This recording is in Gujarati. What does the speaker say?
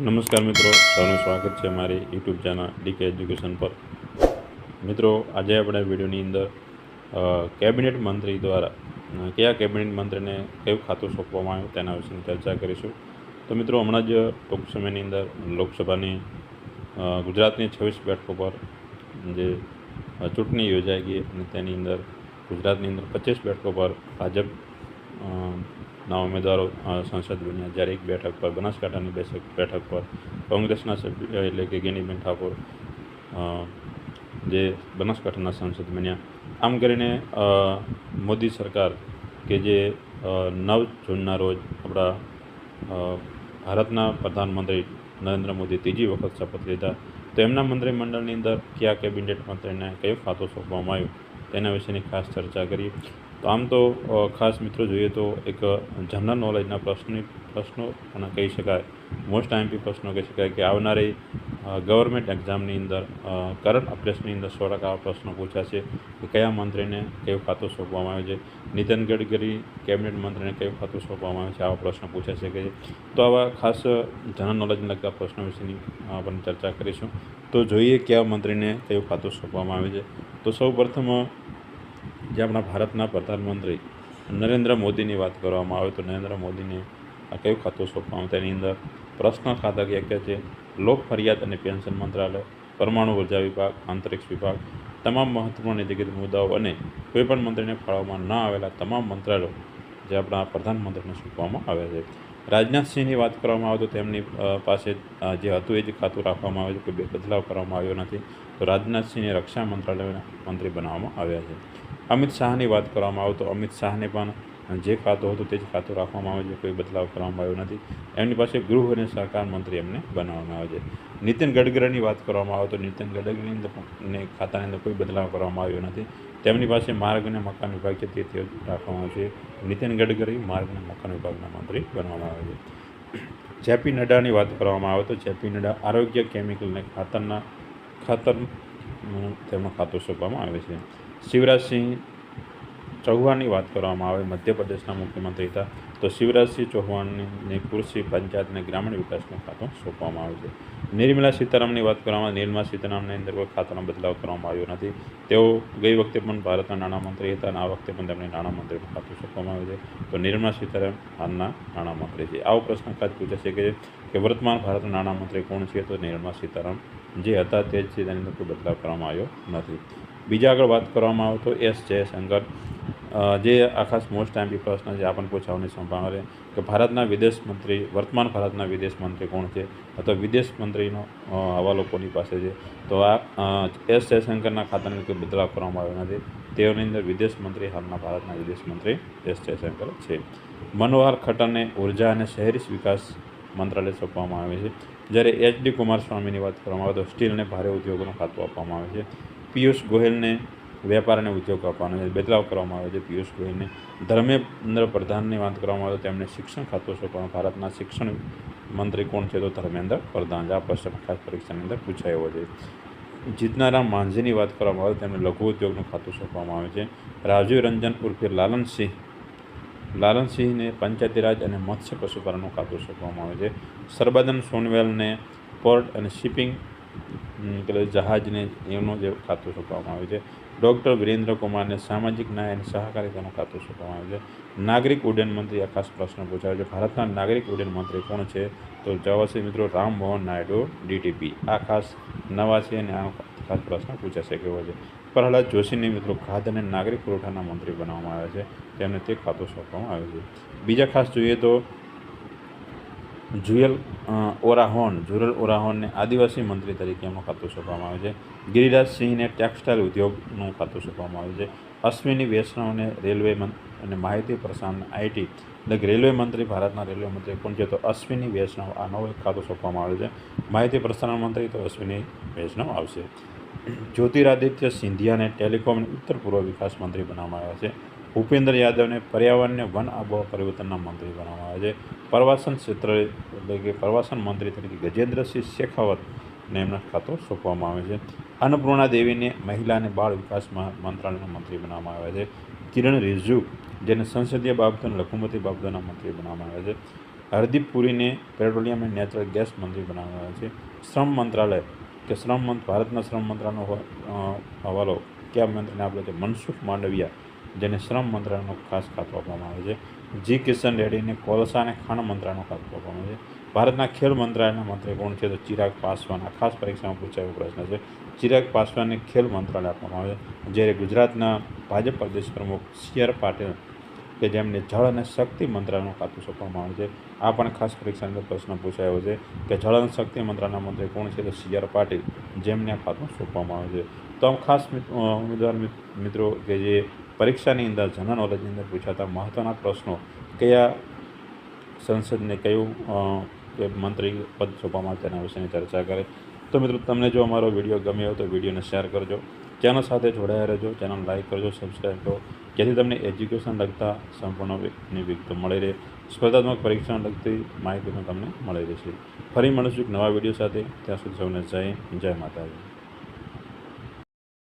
નમસ્કાર મિત્રો, સૌનું સ્વાગત છે મારી યુટ્યુબ ચેનલ ડીકે એજ્યુકેશન પર। મિત્રો, આજે આપણે વિડીયોની અંદર કેબિનેટ મંત્રી દ્વારા કયા કેબિનેટ મંત્રીને કયું ખાતું સોંપવામાં આવ્યું તેના વિશેની ચર્ચા કરીશું। તો મિત્રો, હમણાં જ ટૂંક સમયની અંદર લોકસભાની ગુજરાતની 26 બેઠકો પર જે ચૂંટણી યોજાઈ ગઈ અને તેની અંદર ગુજરાતની અંદર 25 બેઠકો પર ભાજપ ના ઉમેદવારો સંસદ બન્યા, જ્યારે એક બેઠક પર બનાસકાંઠાની બેઠક પર કોંગ્રેસના સભ્ય એટલે કે ગેનીબેન ઠાકોર જે બનાસકાંઠાના સંસદ બન્યા। આમ કરીને મોદી સરકાર કે જે 9 જૂનના રોજ આપણા ભારતના પ્રધાનમંત્રી નરેન્દ્ર મોદી ત્રીજી વખત શપથ લીધા, તો એમના મંત્રીમંડળની અંદર કયા કેબિનેટ મંત્રીને કયું ખાતું સોંપવામાં આવ્યું તેના વિશેની ખાસ ચર્ચા કરીએ। તો આમ તો ખાસ મિત્રો જોઈએ તો એક જનરલ નોલેજના પ્રશ્નો અને કહી શકાય, મોસ્ટ આઈએમપી પ્રશ્નો કહી શકાય કે આવનારી ગવર્મેન્ટ એક્ઝામની અંદર કરંટ અફેર્સની અંદર 100% પ્રશ્નો પૂછાશે કે કયા મંત્રીને કયું ખાતું સોંપવામાં આવ્યું છે, નીતિન ગડકરી કેબિનેટ મંત્રીને કયું ખાતું સોંપવામાં આવ્યું છે, આવા પ્રશ્નો પૂછાશે કે તો આવા ખાસ જનરલ નોલેજને લગતા પ્રશ્નો વિશેની આપણે ચર્ચા કરીશું। તો જોઈએ કયા મંત્રીને કયું ખાતું સોંપવામાં આવ્યું છે। તો સૌ પ્રથમ જે આપણા ભારતના પ્રધાનમંત્રી નરેન્દ્ર મોદીની વાત કરવામાં આવે તો નરેન્દ્ર મોદીને કયું ખાતું સોંપવામાં તેની અંદર પ્રશ્ન ખાતાકીય કે છે, લોક ફરિયાદ અને પેન્શન મંત્રાલય, પરમાણુ ઉર્જા વિભાગ, આંતરિક્ષ વિભાગ, તમામ મહત્વપૂર્ણ નીતિગત મુદ્દાઓ અને કોઈપણ મંત્રીને ફાળવવામાં ન આવેલા તમામ મંત્રાલયો જે આપણા પ્રધાનમંત્રીને સોંપવામાં આવ્યા છે। રાજનાથસિંહની વાત કરવામાં આવે તો તેમની પાસે જે હતું એ જ ખાતું રાખવામાં આવે છે, કોઈ બદલાવ કરવામાં આવ્યો નથી। તો રાજનાથસિંહને રક્ષા મંત્રાલયના મંત્રી બનાવવામાં આવ્યા છે। અમિત શાહની વાત કરવામાં આવે તો અમિત શાહને પણ જે ખાતું હતું તે જ ખાતું રાખવામાં આવે છે, કોઈ બદલાવ કરવામાં આવ્યો નથી। એમની પાસે ગૃહ અને સહકાર મંત્રી એમને બનાવવામાં આવે છે। નીતિન ગડકરીની વાત કરવામાં આવે તો નીતિન ગડકરીની ખાતાની અંદર કોઈ બદલાવ કરવામાં આવ્યો નથી। તેમની પાસે માર્ગ અને મકાન વિભાગ છે તે રાખવામાં આવે છે। નીતિન ગડકરી માર્ગ અને મકાન વિભાગના મંત્રી બનાવવામાં આવે છે। જેપી નડ્ડાની વાત કરવામાં આવે તો જેપી નડ્ડા આરોગ્ય, કેમિકલ અને ખાતર તેમનું ખાતું સોંપવામાં આવે છે। શિવરાજસિંહ ચૌહાણની વાત કરવામાં આવે, મધ્યપ્રદેશના મુખ્યમંત્રી હતા, તો શિવરાજસિંહ ચૌહાણની કૃષિ, પંચાયત અને ગ્રામીણ વિકાસનું ખાતું સોંપવામાં આવે છે। નિર્મલા સીતારામનની વાત કરવામાં આવે, નિર્મલા સીતારામનની અંદર કોઈ ખાતાનો બદલાવ કરવામાં આવ્યો નથી। તેઓ ગઈ વખતે પણ ભારતના નાણામંત્રી હતા અને આ વખતે પણ તેમને નાણામંત્રીનું ખાતું સોંપવામાં આવે છે। તો નિર્મલા સીતારામન હાલના નાણામંત્રી છે। આવો પ્રશ્ન ખાસ પૂછાશે કે વર્તમાન ભારતના નાણામંત્રી કોણ છે, તો નિર્મલા સીતારામન જે હતા તે જ છે, તેની અંદર કોઈ બદલાવ કરવામાં આવ્યો નથી। બીજા આગળ વાત કરવામાં આવે તો એસ જયશંકર, જે આ ખાસ મોસ્ટ આઈએમપી પ્રશ્ન છે, આ પણ પૂછવાની સંભાવના છે કે ભારતના વિદેશ મંત્રી વર્તમાન ભારતના વિદેશ મંત્રી કોણ છે, અથવા વિદેશ મંત્રીનો હવાલો કોની પાસે છે, તો આ એસ જયશંકરના ખાતાની કોઈ બદલાવ કરવામાં આવ્યો નથી। તેઓની અંદર વિદેશ મંત્રી હાલના ભારતના વિદેશ મંત્રી એસ જયશંકર છે। મનોહર ખટ્ટરને ઉર્જા અને શહેરી વિકાસ મંત્રાલય સોંપવામાં આવે છે, જ્યારે એચડી કુમારસ્વામીની વાત કરવામાં આવે તો સ્ટીલ અને ભારે ઉદ્યોગોનું ખાતું આપવામાં આવે છે। પિયુષ ગોયલને વેપાર અને ઉદ્યોગ આપવાનો બદલાવ કરવામાં આવે છે। પિયુષ ગોયલને ધર્મેન્દ્ર પ્રધાનની વાત કરવામાં આવે તો તેમને શિક્ષણ ખાતું સોંપવામાં, ભારતના શિક્ષણ મંત્રી કોણ છે, તો ધર્મેન્દ્ર પ્રધાન। આ પ્રશ્ન ખાસ પરીક્ષાની અંદર પૂછાયો છે। જીતનારામ માંઝીની વાત કરવામાં આવે તો તેમને લઘુ ઉદ્યોગનું ખાતું સોંપવામાં આવે છે। રાજીવ રંજન ઉર્ફે લાલનસિંહને પંચાયતી રાજ અને મત્સ્ય પશુપાલનનું ખાતું સોંપવામાં આવે છે। સરબાદન સોનોવાલને પોર્ટ અને શિપિંગ જહાજને એમનું જે ખાતું સોંપવામાં આવે છે। ડૉક્ટર વિરેન્દ્ર કુમારને સામાજિક ન્યાય અને સહકારિતાનું ખાતું સોંપવામાં આવે છે। નાગરિક ઉડ્ડયન મંત્રી, આ ખાસ પ્રશ્ન પૂછાયો છે, ભારતના નાગરિક ઉડ્ડયન મંત્રી કોણ છે, તો જવાબ છે મિત્રો રામ મોહન નાયડુ ડીટીપી। આ ખાસ નવા છે અને આ ખાસ પ્રશ્ન પૂછાશે કેવો છે। પ્રહલાદ જોશીને મિત્રો ખાદ્ય અને નાગરિક પુરવઠાના મંત્રી બનાવવામાં આવ્યા છે, તેમને તે ખાતું સોંપવામાં આવ્યું છે। બીજા ખાસ જોઈએ તો જુએલ ઓરાહોનને આદિવાસી મંત્રી તરીકે એમનું ખાતું સોંપવામાં આવે છે। ગિરિરાજસિંહને ટેક્સટાઇલ ઉદ્યોગનું ખાતું સોંપવામાં આવે છે। અશ્વિની વૈષ્ણવને રેલવે અને માહિતી પ્રસારણ આઈટી એટલે રેલવે મંત્રી, ભારતના રેલવે મંત્રી કોણ છે, તો અશ્વિની વૈષ્ણવ, આ નવું એક ખાતું સોંપવામાં આવે છે। માહિતી પ્રસારણ મંત્રી તો અશ્વિની વૈષ્ણવ આવશે। જ્યોતિરાદિત્ય સિંધિયાને ટેલિકોમ અને ઉત્તર પૂર્વ વિકાસ મંત્રી બનાવવામાં આવ્યા છે। ભૂપેન્દ્ર યાદવને પર્યાવરણ અને વન આબોહવા પરિવર્તનના મંત્રી બનાવવામાં આવે છે। પ્રવાસન ક્ષેત્ર એટલે કે પ્રવાસન મંત્રી તરીકે ગજેન્દ્રસિંહ શેખાવતને એમના ખાતું સોંપવામાં આવે છે। અન્નપૂર્ણા દેવીને મહિલા અને બાળ વિકાસ મંત્રાલયના મંત્રી બનાવવામાં આવ્યા છે। કિરણ રિજિજુ, જેને સંસદીય બાબતો અને લઘુમતી બાબતોના મંત્રી બનાવવામાં આવ્યા છે। હરદીપ પુરીને પેટ્રોલિયમ અને નેચરલ ગેસ મંત્રી બનાવવામાં આવ્યા છે. શ્રમ મંત્રાલય કે ભારતના શ્રમ મંત્રાલયનો હવાલો કયા મંત્રીને આપ્યો છે? મનસુખ માંડવિયા, જેને શ્રમ મંત્રાલયનો ખાસ ખાતો આપવામાં આવે છે. જી કિશન રેડ્ડીને કોલસા અને ખાણ મંત્રાલયનો ખાતો આપવામાં આવે છે. ભારતના ખેલ મંત્રાલયના મંત્રી કોણ છે? તો ચિરાગ પાસવાન. આ ખાસ પરીક્ષામાં પૂછાયેલો પ્રશ્ન છે. ચિરાગ પાસવાનને ખેલ મંત્રાલય આપવામાં આવે છે. જ્યારે ગુજરાતના ભાજપ પ્રદેશ પ્રમુખ સી.આર. પાટીલ કે જેમને જળ અને શક્તિ મંત્રાલયનું ખાતું સોંપવામાં આવે છે. આ પણ ખાસ પરીક્ષાની અંદર પ્રશ્ન પૂછાયો છે કે જળ અને શક્તિ મંત્રાલયના મંત્રી કોણ છે? તો સી.આર. પાટીલ, જેમને આ ખાતું સોંપવામાં આવે છે. તો આમ ખાસ ઉમેદવાર મિત્રો કે જે પરીક્ષાની અંદર જનરલ નોલેજની અંદર પૂછાતા મહત્ત્વના પ્રશ્નો, કયા સંસદને કયું કે મંત્રી પદ સોંપવામાં આવે તેના વિશેની ચર્ચા કરે. તો મિત્રો, તમને જો અમારો વિડીયો ગમ્યો હોય તો વિડીયોને શેર કરજો, ચેનલ સાથે જોડાયા રહેજો, ચેનલ લાઇક કરજો, સબસ્ક્રાઈબ કરો, જેથી તમને એજ્યુકેશન લગતા સંપૂર્ણની વિગતો મળી રહે, સ્પર્ધાત્મક પરીક્ષાને લગતી માહિતી પણ તમને મળી રહેશે. ફરી મળીશું એક નવા વિડીયો સાથે. ત્યાં સુધી સૌને જય માતાજી.